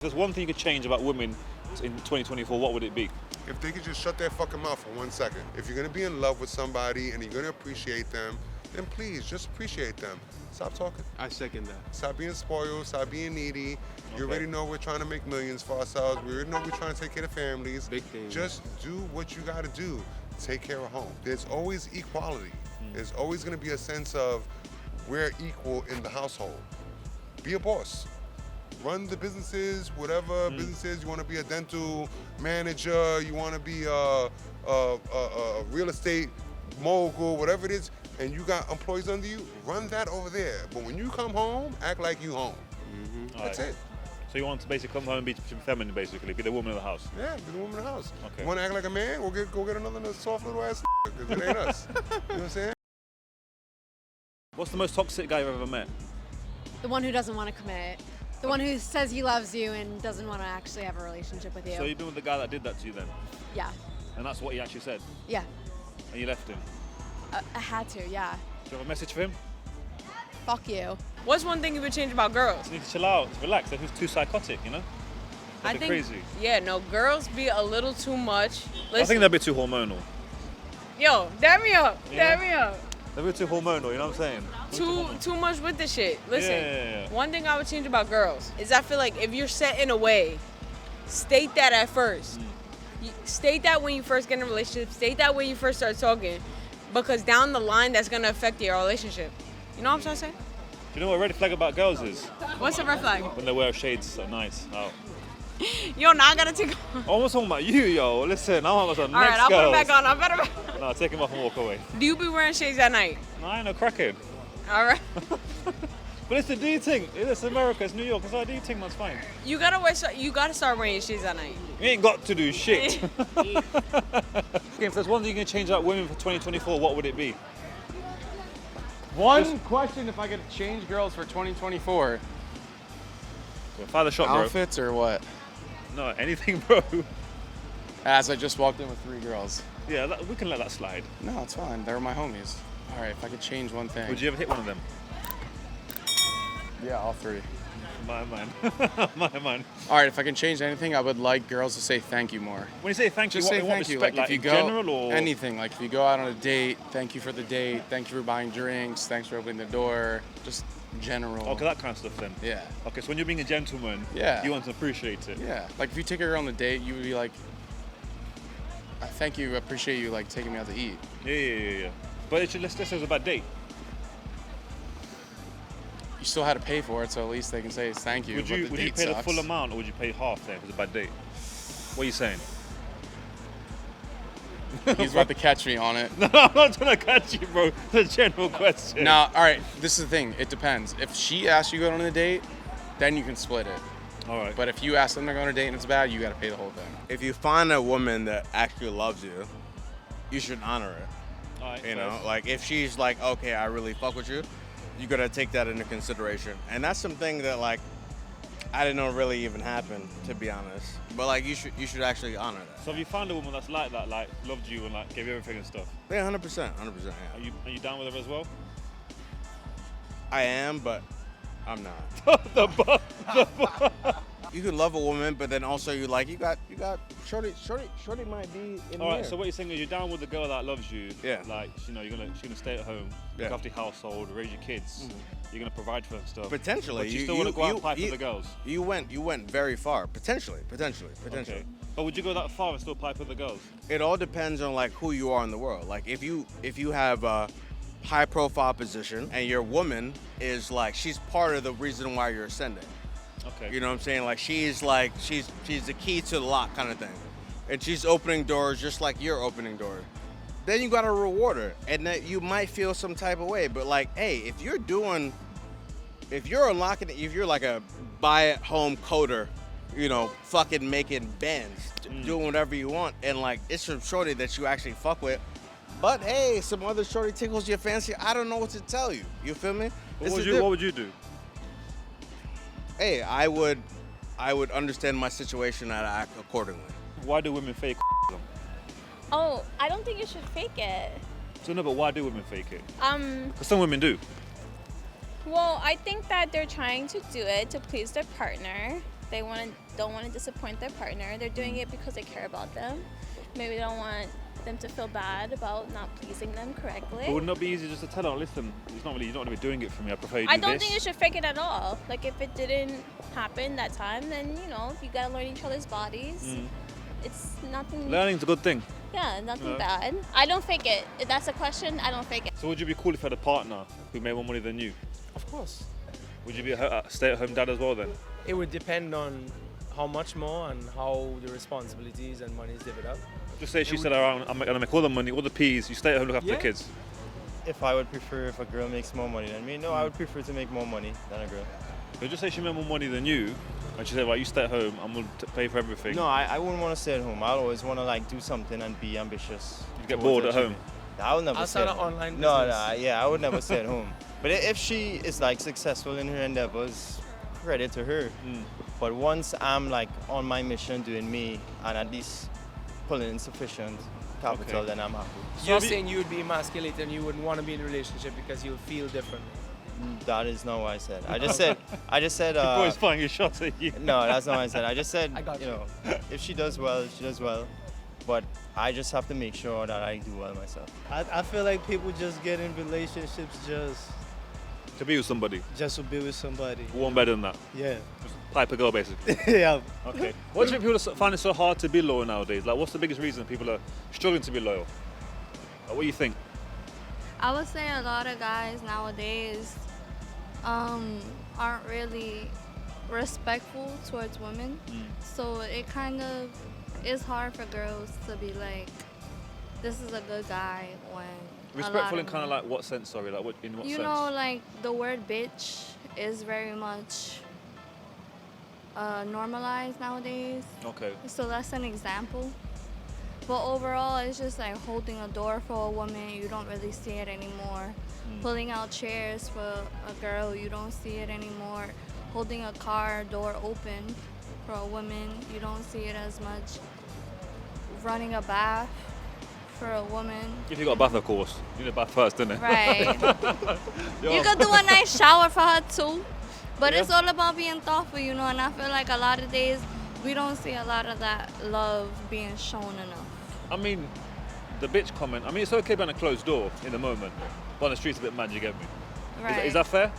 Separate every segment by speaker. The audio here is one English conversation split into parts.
Speaker 1: There's one thing you could change about women in 2024, what would it be?
Speaker 2: If they could just shut their fucking mouth for 1 second. If you're gonna be in love with somebody and you're gonna appreciate them, then please just appreciate them. Stop talking.
Speaker 3: I second that.
Speaker 2: Stop being spoiled, stop being needy. You already know we're trying to make millions for ourselves. We already know we're trying to take care of families.
Speaker 3: Big thing.
Speaker 2: Just do what you gotta do. Take care of home. There's always equality. There's always gonna be a sense of we're equal in the household. Be a boss. Run the businesses, whatever businesses. You want to be a dental manager, you want to be a real estate mogul, whatever it is, and you got employees under you, run that over there. But when you come home, act like you home. That's it.
Speaker 1: So you want to basically come home and be feminine, basically, be the woman of the house?
Speaker 2: Yeah, be the woman in the house.
Speaker 1: Okay.
Speaker 2: You want to act like a man? Go get another soft little ass because it ain't us. You know what I'm saying?
Speaker 1: What's the most toxic guy you've ever met?
Speaker 4: The one who doesn't want to commit. The one who says he loves you and doesn't want to actually have a relationship with you.
Speaker 1: So you've been with the guy that did that to you then?
Speaker 4: Yeah.
Speaker 1: And that's what he actually said?
Speaker 4: Yeah.
Speaker 1: And you left him?
Speaker 4: I had to, yeah.
Speaker 1: Do you have a message for him?
Speaker 4: Fuck you.
Speaker 5: What's one thing you would change about girls?
Speaker 1: You need to chill out, relax. They're too psychotic, you know?
Speaker 5: I
Speaker 1: They're
Speaker 5: think,
Speaker 1: crazy.
Speaker 5: Yeah, no, girls be a little too much. Listen,
Speaker 1: I think they're a bit too hormonal.
Speaker 5: yo, dab me up,
Speaker 1: Yeah.
Speaker 5: dab me up.
Speaker 1: They're a bit too hormonal, you know what I'm saying?
Speaker 5: Too much with the shit. Listen,
Speaker 1: Yeah.
Speaker 5: one thing I would change about girls is I feel like if you're set in a way, state that at first. State that when you first get in a relationship. State that when you first start talking, because down the line that's gonna affect your relationship. You know what I'm trying to say?
Speaker 1: Do you know what a red flag about girls is?
Speaker 5: What's a red flag?
Speaker 1: When they wear shades at night. Oh.
Speaker 5: Yo, now I gotta take.
Speaker 1: I was talking about you, yo. Listen, I'm on some
Speaker 5: All
Speaker 1: next
Speaker 5: right, I'll put it
Speaker 1: girls.
Speaker 5: back on. I better.
Speaker 1: No, take him off and walk away.
Speaker 5: Do you be wearing shades at night?
Speaker 1: No, I ain't no crackhead.
Speaker 5: All right.
Speaker 1: But it's the D thing. It's America, it's New York. It's our D thing, that's fine.
Speaker 5: You gotta start wearing your shades at night.
Speaker 1: You ain't got to do shit. Okay, if there's one thing you can change about women for 2024, what would it be?
Speaker 3: One question, if I could change girls for 2024.
Speaker 1: Fire the shot, bro.
Speaker 3: Outfits or what?
Speaker 1: No, anything, bro.
Speaker 3: As I just walked in with 3 girls.
Speaker 1: Yeah, we can let that slide.
Speaker 3: No, it's fine. They're my homies. All right, if I could change one thing.
Speaker 1: Would you ever hit one of them?
Speaker 3: Yeah, all 3.
Speaker 1: My man. My man.
Speaker 3: All right, if I can change anything, I would like girls to say thank you more.
Speaker 1: When you say thank you,
Speaker 3: Just say
Speaker 1: in what
Speaker 3: thank you.
Speaker 1: respect?
Speaker 3: Like if you
Speaker 1: in
Speaker 3: go
Speaker 1: general or
Speaker 3: anything, like if you go out on a date, thank you for the date, thank you for buying drinks, thanks for opening the door, just general.
Speaker 1: Okay, that kind of stuff then.
Speaker 3: Yeah.
Speaker 1: Okay, so when you're being a gentleman,
Speaker 3: Yeah.
Speaker 1: you want to appreciate it.
Speaker 3: Yeah. Like if you take a girl on a date, you would be like, I thank you, appreciate you like taking me out to eat.
Speaker 1: Yeah. But let's say it was a bad date.
Speaker 3: You still had to pay for it, so at least they can say thank you.
Speaker 1: Would
Speaker 3: but
Speaker 1: you
Speaker 3: the
Speaker 1: would you
Speaker 3: date
Speaker 1: pay the
Speaker 3: sucks.
Speaker 1: full amount or would you pay half there if it was a bad date? What are you saying?
Speaker 3: He's about to catch me on it.
Speaker 1: No, I'm not trying to catch you, bro. It's a general question.
Speaker 3: No, all right. This is the thing. It depends. If she asks you to go on a date, then you can split it.
Speaker 1: All right.
Speaker 3: But if you ask them to go on a date and it's bad, you got to pay the whole thing.
Speaker 6: If you find a woman that actually loves you, you should honor it.
Speaker 1: All right,
Speaker 6: You
Speaker 1: fair.
Speaker 6: know, like if she's like, okay, I really fuck with you, you gotta take that into consideration. And that's something that like I didn't know really even happened, to be honest. But like you should actually honor that.
Speaker 1: So have you found a woman that's like that, like loved you and like gave you everything and stuff?
Speaker 6: Yeah, 100%, yeah.
Speaker 1: Are you down with her as well?
Speaker 6: I am, but I'm not. You can love a woman, but then also you got shorty might be in
Speaker 1: All right.
Speaker 6: here.
Speaker 1: So what you're saying is you're down with the girl that loves you.
Speaker 6: Yeah.
Speaker 1: Like she's gonna stay at home, look
Speaker 6: Yeah.
Speaker 1: after your household, raise your kids. You're gonna provide for her and stuff.
Speaker 6: Potentially,
Speaker 1: But you still want to go out and pipe with the girls.
Speaker 6: You went very far. Potentially.
Speaker 1: Okay. But would you go that far and still pipe with the girls?
Speaker 6: It all depends on like who you are in the world. Like if you have a high profile position and your woman is like she's part of the reason why you're ascending.
Speaker 1: Okay.
Speaker 6: You know what I'm saying? Like she's the key to the lock kind of thing. And she's opening doors just like you're opening doors. Then you gotta reward her. And that you might feel some type of way. But like, hey, if you're unlocking it, if you're like a buy at home coder, you know, fucking making bands, doing whatever you want, and like it's some shorty that you actually fuck with. But hey, some other shorty tickles your fancy, I don't know what to tell you. You feel me?
Speaker 1: What would you do?
Speaker 6: Hey, I would understand my situation and act accordingly.
Speaker 1: Why do women fake them?
Speaker 7: Oh, I don't think you should fake it.
Speaker 1: So no, but why do women fake it? 'Cause some women do.
Speaker 7: Well, I think that they're trying to do it to please their partner. They don't want to disappoint their partner. They're doing it because they care about them. Maybe they don't want them to feel bad about not pleasing them correctly.
Speaker 1: But wouldn't it be easy just to tell her, listen, it's not really, you're not going to be doing it for me. I prefer you do
Speaker 7: I don't
Speaker 1: this.
Speaker 7: think you should fake it at all. Like if it didn't happen that time, then you gotta learn each other's bodies. It's nothing.
Speaker 1: Learning's a good thing.
Speaker 7: Yeah, nothing
Speaker 1: Yeah.
Speaker 7: bad. I don't fake it. If that's a question, I don't fake it.
Speaker 1: So would you be cool if you had a partner who made more money than you?
Speaker 8: Of course.
Speaker 1: Would you be a stay-at-home dad as well then?
Speaker 8: It would depend on how much more and how the responsibilities and money is divided up.
Speaker 1: Just say she said, around, I'm going to make all the money, all the peas, you stay at home, look after
Speaker 8: Yeah.
Speaker 1: the kids.
Speaker 9: If I would prefer if a girl makes more money than me, no, I would prefer to make more money than a girl.
Speaker 1: So just say she made more money than you, and she said, right, you stay at home, I'm going to pay for everything.
Speaker 9: No, I wouldn't want to stay at home. I'd always want to like do something and be ambitious.
Speaker 1: You get
Speaker 9: towards
Speaker 1: bored at
Speaker 9: achieving.
Speaker 1: home.
Speaker 9: I would never stay
Speaker 8: Outside
Speaker 9: at
Speaker 8: of
Speaker 9: home.
Speaker 8: online
Speaker 9: No,
Speaker 8: business.
Speaker 9: yeah, I would never stay at home. But if she is like successful in her endeavors, credit to her. But once I'm like on my mission doing me and at least pulling in sufficient capital,
Speaker 1: Okay.
Speaker 9: then I'm happy.
Speaker 8: You're
Speaker 1: have you-
Speaker 8: saying you would be emasculated and you wouldn't want to be in a relationship because you'll feel different.
Speaker 9: That is not what I said. I just said,
Speaker 1: Your boy's firing your shots at you.
Speaker 9: no, that's not what I said. I just said,
Speaker 8: I got
Speaker 9: you
Speaker 8: you.
Speaker 9: know, if she does well, she does well. But I just have to make sure that I do well myself.
Speaker 10: I feel like people just get in relationships
Speaker 1: To be with somebody.
Speaker 10: just to be with somebody.
Speaker 1: One better than that.
Speaker 10: Yeah.
Speaker 1: Just pipe a girl, basically.
Speaker 10: Yeah.
Speaker 1: Okay. What do you think people find it so hard to be loyal nowadays? Like, what's the biggest reason people are struggling to be loyal? Like, what do you think?
Speaker 11: I would say a lot of guys nowadays aren't really respectful towards women. So it kind of is hard for girls to be like, this is a good guy when
Speaker 1: Respectful in kind of like what sense? Sorry, like in what
Speaker 11: you
Speaker 1: sense?
Speaker 11: know, like the word bitch is very much normalized nowadays.
Speaker 1: Okay.
Speaker 11: So that's an example. But overall, it's just like holding a door for a woman, you don't really see it anymore. Pulling out chairs for a girl, you don't see it anymore. Holding a car door open for a woman, you don't see it as much. Running a bath for a woman.
Speaker 1: If you got a bath, of course. You need a bath first, didn't it?
Speaker 11: Right.
Speaker 1: Yo.
Speaker 11: You could do a nice shower for her too. But
Speaker 1: Yeah.
Speaker 11: it's all about being thoughtful, you know, and I feel like a lot of days we don't see a lot of that love being shown enough.
Speaker 1: I mean, the bitch comment. I mean, it's okay behind a closed door in the moment, but on the street's a bit mad. You get me?
Speaker 11: Right.
Speaker 1: Is that fair?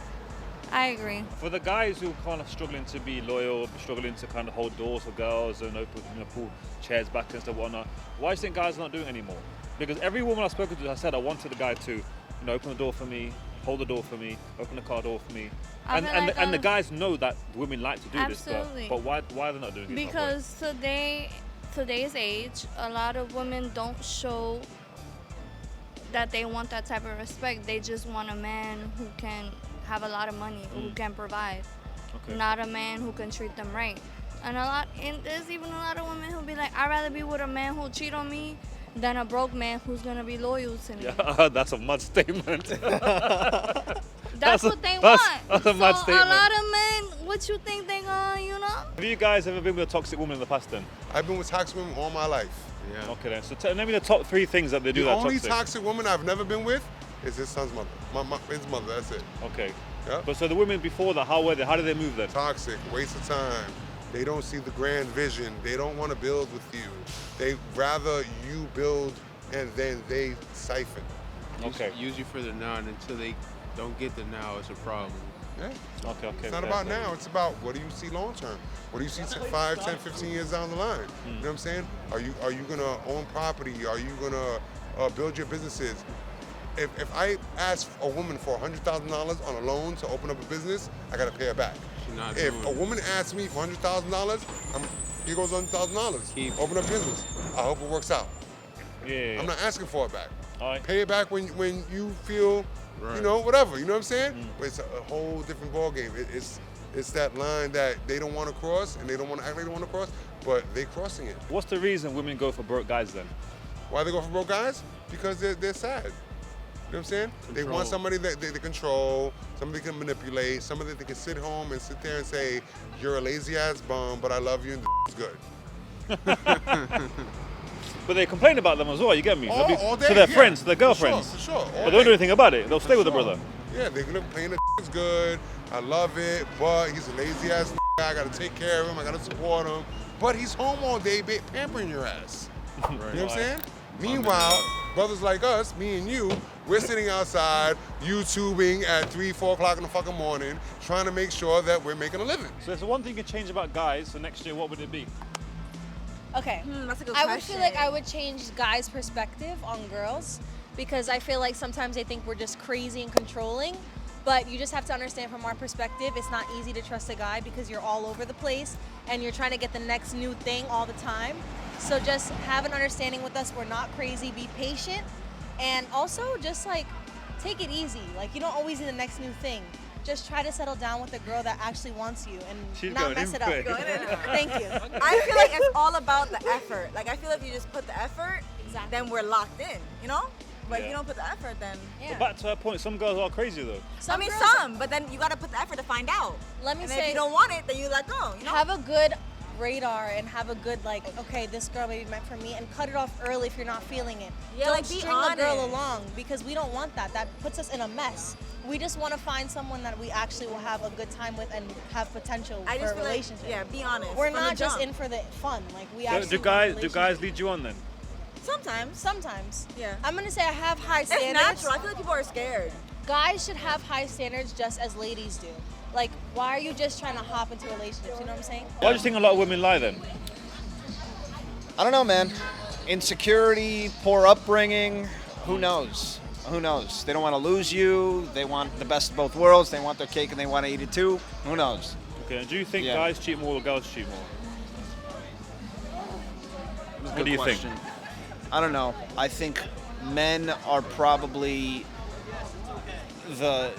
Speaker 11: I agree.
Speaker 1: For the guys who are kind of struggling to be loyal, struggling to kind of hold doors for girls and open, pull chairs back and stuff, whatnot, why do you think guys are not doing it anymore? Because every woman I've spoken to has said, I wanted the guy to, open the door for me, hold the door for me, open the car door for me.
Speaker 11: I
Speaker 1: And
Speaker 11: feel
Speaker 1: and,
Speaker 11: like
Speaker 1: and the guys know that women like to do
Speaker 11: Absolutely.
Speaker 1: this, but why are they not doing it?
Speaker 11: Because today's age, a lot of women don't show that they want that type of respect. They just want a man who can have a lot of money, who can provide,
Speaker 1: Okay.
Speaker 11: not a man who can treat them right. And there's even a lot of women who'll be like, I'd rather be with a man who'll cheat on me than a broke man who's gonna be loyal to me.
Speaker 1: Yeah, I heard that's a mud statement.
Speaker 11: That's what they
Speaker 1: that's-
Speaker 11: want.
Speaker 1: that's a mad
Speaker 11: so
Speaker 1: statement.
Speaker 11: a lot of men, what you think they gonna,
Speaker 1: Have you guys ever been with a toxic woman in the past then?
Speaker 2: I've been with toxic women all my life.
Speaker 1: Okay then, so name me the top 3 things that they do
Speaker 2: The
Speaker 1: that
Speaker 2: only
Speaker 1: toxic.
Speaker 2: toxic woman I've never been with is his son's mother. His mother, that's it.
Speaker 1: Okay.
Speaker 2: Yeah.
Speaker 1: But so the women before that, how were they? How did they move then?
Speaker 2: Toxic, waste of time. They don't see the grand vision. They don't want to build with you. They rather you build and then they siphon.
Speaker 1: Okay.
Speaker 12: Use you for the now, and until they don't get the now, it's a problem.
Speaker 2: Yeah.
Speaker 1: Okay.
Speaker 2: It's not about now, it's about what do you see long term? What do you see 5, 10, 15 years down the line? You know what I'm saying? Are you gonna own property? Are you gonna build your businesses? If I ask a woman for $100,000 on a loan to open up a business, I gotta pay her back.
Speaker 12: She's not
Speaker 2: If
Speaker 12: doing
Speaker 2: a
Speaker 12: it.
Speaker 2: woman asks me for $100,000, here goes $100,000.
Speaker 12: Keep it.
Speaker 2: Open up business. I hope it works out.
Speaker 1: Yeah.
Speaker 2: I'm not asking for it back.
Speaker 1: All right.
Speaker 2: Pay it back when you feel,
Speaker 12: Right.
Speaker 2: whatever. You know what I'm saying? But it's a whole different ballgame. It's that line that they don't want to cross and they don't want to act like they want to cross, but they're crossing it.
Speaker 1: What's the reason women go for broke guys then?
Speaker 2: Why they go for broke guys? Because they're sad. You know what I'm saying? They
Speaker 12: Control.
Speaker 2: want somebody that they control, somebody they can manipulate, somebody that they can sit home and sit there and say, you're a lazy ass bum, but I love you and it's good.
Speaker 1: But they complain about them as well, you get me?
Speaker 2: All day,
Speaker 1: to their
Speaker 2: yeah.
Speaker 1: friends, to their girlfriends.
Speaker 2: For sure. All
Speaker 1: But they don't do
Speaker 2: day.
Speaker 1: anything about it. They'll stay with the
Speaker 2: Sure.
Speaker 1: brother.
Speaker 2: Yeah, they're gonna playing the is good. I love it, but he's a lazy ass. I gotta take care of him, I gotta support him. But he's home all day pampering your ass. You know what I'm saying? Meanwhile, brothers like us, me and you, we're sitting outside YouTubing at 3, 4 o'clock in the fucking morning, trying to make sure that we're making a living.
Speaker 1: So there's one thing you could change about guys for next year, what would it be?
Speaker 13: Okay.
Speaker 14: That's a good
Speaker 13: I
Speaker 14: question.
Speaker 13: would feel like I would change guys' perspective on girls because I feel like sometimes they think we're just crazy and controlling. But you just have to understand from our perspective, it's not easy to trust a guy because you're all over the place and you're trying to get the next new thing all the time. So just have an understanding with us. We're not crazy. Be patient. And also just like take it easy. Like you don't always need the next new thing. Just try to settle down with a girl that actually wants you and not mess it up. Thank you.
Speaker 14: I feel like it's all about the effort. Like I feel if you just put the effort, then we're locked in, you know? But if you don't put the effort, then
Speaker 1: But back to her point, some girls are crazy though.
Speaker 14: Some, but then you gotta put the effort to find out.
Speaker 13: Let me
Speaker 14: and
Speaker 13: say,
Speaker 14: if you don't want it, then you let go. You know?
Speaker 13: have a good radar and have a good like, okay, this girl may be meant for me, and cut it off early if you're not feeling it.
Speaker 14: Yeah,
Speaker 13: Don't
Speaker 14: like, be
Speaker 13: string a girl
Speaker 14: honest.
Speaker 13: along because we don't want that. That puts us in a mess. We just want to find someone that we actually will have a good time with and have potential
Speaker 14: I
Speaker 13: for
Speaker 14: just
Speaker 13: a
Speaker 14: feel like,
Speaker 13: relationship.
Speaker 14: yeah, be honest.
Speaker 13: We're
Speaker 14: from the
Speaker 13: not just
Speaker 14: jump.
Speaker 13: in for the fun. Like we
Speaker 1: So
Speaker 13: actually
Speaker 1: do
Speaker 13: want a
Speaker 1: guys
Speaker 13: relationship.
Speaker 1: lead you on then?
Speaker 14: Sometimes. Yeah.
Speaker 13: I'm gonna say I have high
Speaker 14: It's
Speaker 13: standards.
Speaker 14: natural. I feel like people are scared.
Speaker 13: Guys should have high standards just as ladies do. Like, why are you just trying to hop into relationships? You know what I'm saying?
Speaker 1: Why do you think a lot of women lie then?
Speaker 15: I don't know, man. Insecurity, poor upbringing, who knows? Who knows? They don't want to lose you. They want the best of both worlds. They want their cake and they want to eat it too. Who knows?
Speaker 1: Okay, and do you think
Speaker 15: Yeah.
Speaker 1: guys cheat more or girls cheat more? What
Speaker 15: Good
Speaker 1: do you
Speaker 15: question.
Speaker 1: think?
Speaker 15: I don't know. I think men are probably the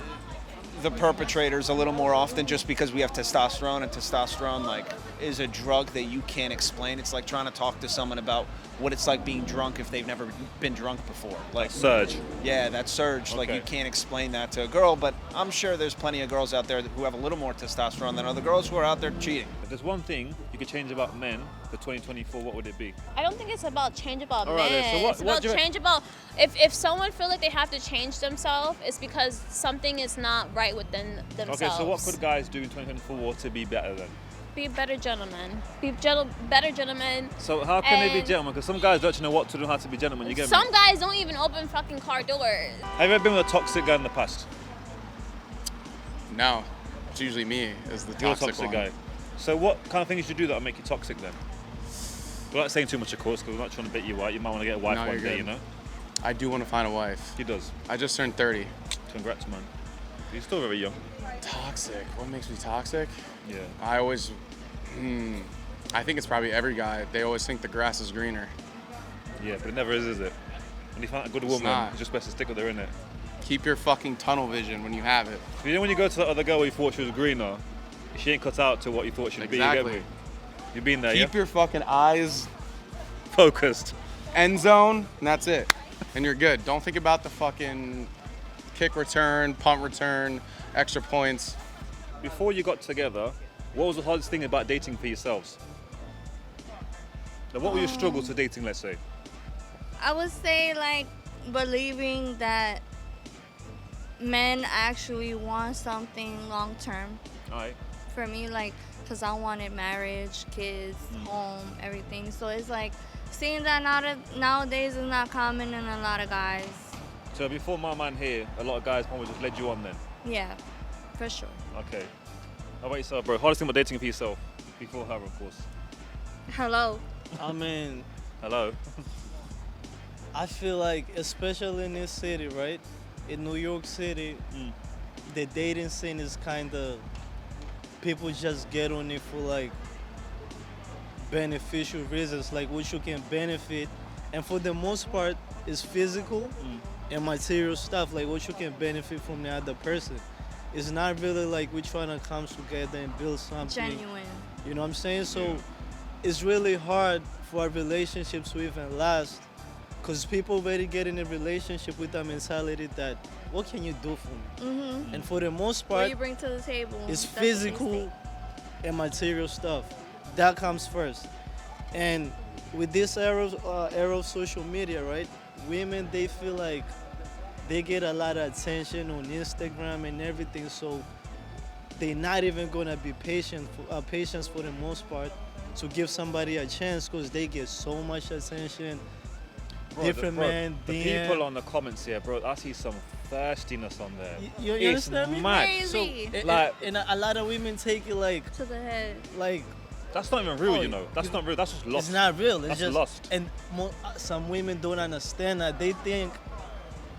Speaker 15: perpetrators a little more often just because we have testosterone, and testosterone like is a drug that you can't explain. It's like trying to talk to someone about what it's like being drunk if they've never been drunk before. Like
Speaker 1: surge.
Speaker 15: Yeah, that surge. Like
Speaker 1: Okay.
Speaker 15: you can't explain that to a girl, but I'm sure there's plenty of girls out there who have a little more testosterone than other girls who are out there cheating.
Speaker 1: If there's one thing you could change about men for 2024, what would it be?
Speaker 7: I don't think it's about change about
Speaker 1: All right,
Speaker 7: men.
Speaker 1: then. So what-
Speaker 7: it's
Speaker 1: what
Speaker 7: about
Speaker 1: do you-
Speaker 7: change about if someone feel like they have to change themselves, it's because something is not right within themselves.
Speaker 1: Okay, so what could guys do in 2024 to be better then?
Speaker 7: Be better gentlemen. Be better gentlemen.
Speaker 1: So how can they be
Speaker 7: And
Speaker 1: gentlemen? Because some guys don't know what to do, how to be gentlemen. You get
Speaker 7: Some
Speaker 1: me?
Speaker 7: guys don't even open fucking car doors.
Speaker 1: Have you ever been with a toxic guy in the past?
Speaker 3: No, it's usually me as the
Speaker 1: You're a
Speaker 3: toxic
Speaker 1: toxic
Speaker 3: one.
Speaker 1: guy. So what kind of things do you do that will make you toxic then? Without saying too much, of course, because we're not trying to bait you out. You might want to get a wife
Speaker 3: No,
Speaker 1: one
Speaker 3: you're
Speaker 1: day,
Speaker 3: good.
Speaker 1: you know?
Speaker 3: I do want to find a wife.
Speaker 1: He does.
Speaker 3: I just turned 30.
Speaker 1: Congrats, man. You're still very young.
Speaker 3: Toxic. What makes me toxic?
Speaker 1: Yeah.
Speaker 3: I always, I think it's probably every guy. They always think the grass is greener.
Speaker 1: Yeah, but it never is it? When you find a good
Speaker 3: It's
Speaker 1: woman,
Speaker 3: not.
Speaker 1: you're just best to stick with her, innit?
Speaker 3: Keep your fucking tunnel vision when you have it.
Speaker 1: You know when you go to the other girl where you thought she was greener, she ain't cut out to what you thought she'd be, you
Speaker 3: Exactly.
Speaker 1: get me? You've been there,
Speaker 3: Keep
Speaker 1: yeah?
Speaker 3: your fucking eyes
Speaker 1: focused.
Speaker 3: End zone, and that's it. And you're good. Don't think about the fucking kick return, punt return, extra points.
Speaker 1: Before you got together, what was the hardest thing about dating for yourselves? Now, what were your struggles to dating, let's say?
Speaker 11: I would say like believing that men actually want something long term.
Speaker 1: Alright.
Speaker 11: For me, like, because I wanted marriage, kids, home, everything. So it's like seeing that nowadays is not common in a lot of guys.
Speaker 1: So before my man here, a lot of guys probably just led you on then?
Speaker 11: Yeah, for sure.
Speaker 1: Okay. How about yourself, bro? Hardest thing about dating for yourself? Before her, of course.
Speaker 11: Hello.
Speaker 10: I mean,
Speaker 1: Hello.
Speaker 10: I feel like, especially in this city, right? In New York City, the dating scene is kind of, people just get on it for like beneficial reasons, like what you can benefit. And for the most part, it's physical and material stuff, like what you can benefit from the other person. It's not really like we're trying to come together and build something.
Speaker 11: Genuine.
Speaker 10: You know what I'm saying? So it's really hard for our relationships to even last because people already get in a relationship with that mentality that, what can you do for me?
Speaker 11: Mm-hmm.
Speaker 10: And for the most
Speaker 11: What
Speaker 10: part,
Speaker 11: you bring to the table.
Speaker 10: it's
Speaker 11: that's what they say.
Speaker 10: physical and material stuff. That comes first. And with this era of social media, right? Women, they feel like they get a lot of attention on Instagram and everything, so they're not even gonna be patience for the most part to give somebody a chance because they get so much attention.
Speaker 1: Bro,
Speaker 10: Different men,
Speaker 1: the
Speaker 10: DM.
Speaker 1: people on the comments here, bro, I see some thirstiness on there.
Speaker 10: You
Speaker 1: It's
Speaker 10: understand me?
Speaker 1: mad.
Speaker 10: So,
Speaker 1: Like-
Speaker 10: and a lot of women take it like
Speaker 11: To the head.
Speaker 10: like
Speaker 1: That's not even real, you know. That's not real. That's just lost.
Speaker 10: it's not real. It's
Speaker 1: That's
Speaker 10: just
Speaker 1: lost.
Speaker 10: And some women don't understand that. They think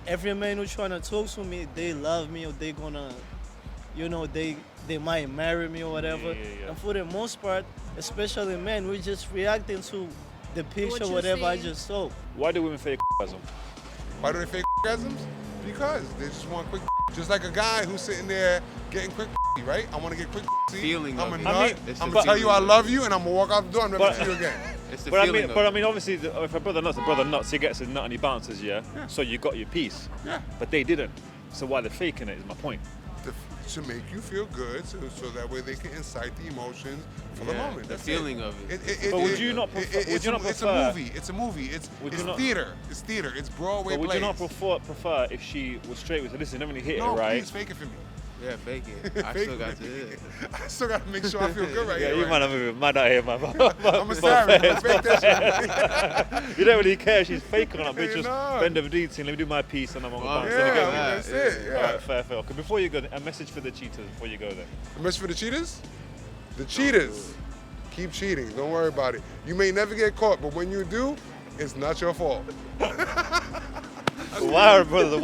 Speaker 10: every man who's trying to talk to me, they love me or they gonna, you know, they might marry me or whatever.
Speaker 1: Yeah.
Speaker 10: And for the most part, especially men, we're just reacting to the picture,
Speaker 4: you
Speaker 10: whatever I
Speaker 4: see.
Speaker 10: just saw.
Speaker 1: Why do women fake orgasm?
Speaker 2: Why do they fake orgasms? Because they just want quick. Just like a guy who's sitting there getting quick, right? I want to get quick.
Speaker 12: Feeling
Speaker 2: I'm a
Speaker 12: of it.
Speaker 2: nut.
Speaker 1: I mean,
Speaker 2: I'm gonna tell you I love you, and I'm gonna walk out the door and never
Speaker 1: But-
Speaker 2: see you again.
Speaker 12: It's the
Speaker 1: But I
Speaker 12: feeling
Speaker 1: mean,
Speaker 12: of
Speaker 1: but I
Speaker 12: it.
Speaker 1: mean, obviously, if a brother nuts, he gets a nut and he bounces, yeah? So you got your piece.
Speaker 2: Yeah.
Speaker 1: But they didn't. So why they're faking it is my point.
Speaker 2: To make you feel good, so that way they can incite the emotions for the
Speaker 12: Yeah,
Speaker 2: moment.
Speaker 12: the
Speaker 2: That's
Speaker 12: feeling
Speaker 2: it.
Speaker 12: of it.
Speaker 1: But would you not prefer? Would you not
Speaker 2: It's a
Speaker 1: prefer?
Speaker 2: movie. It's a movie. It's
Speaker 1: Would you
Speaker 2: it's
Speaker 1: not-
Speaker 2: theater. It's theater. It's Broadway
Speaker 1: But would
Speaker 2: plays.
Speaker 1: you not prefer if she was straight with her? Listen, never really hit
Speaker 2: No,
Speaker 1: it right.
Speaker 2: please fake it for me.
Speaker 12: Yeah, fake it. I
Speaker 2: Fake
Speaker 12: still got
Speaker 2: it.
Speaker 12: to hit it.
Speaker 2: I still gotta make sure I feel good right
Speaker 1: Yeah,
Speaker 2: here.
Speaker 1: you
Speaker 2: right?
Speaker 1: might have moving mad out here, man.
Speaker 2: I'm a savage. I'm fake that shit.
Speaker 1: You don't really care. She's faking on that bitch. Just
Speaker 2: No.
Speaker 1: bend over deeds and let me do my piece and I'm on the
Speaker 12: Well,
Speaker 1: bounce.
Speaker 12: yeah,
Speaker 1: Let me go.
Speaker 2: that's it. Yeah.
Speaker 1: Alright, fair. Okay, before you go, a message for the cheaters before you go there.
Speaker 2: A message for the cheaters? The cheaters. Keep cheating. Don't worry about it. You may never get caught, but when you do, it's not your fault.
Speaker 1: Wire brother,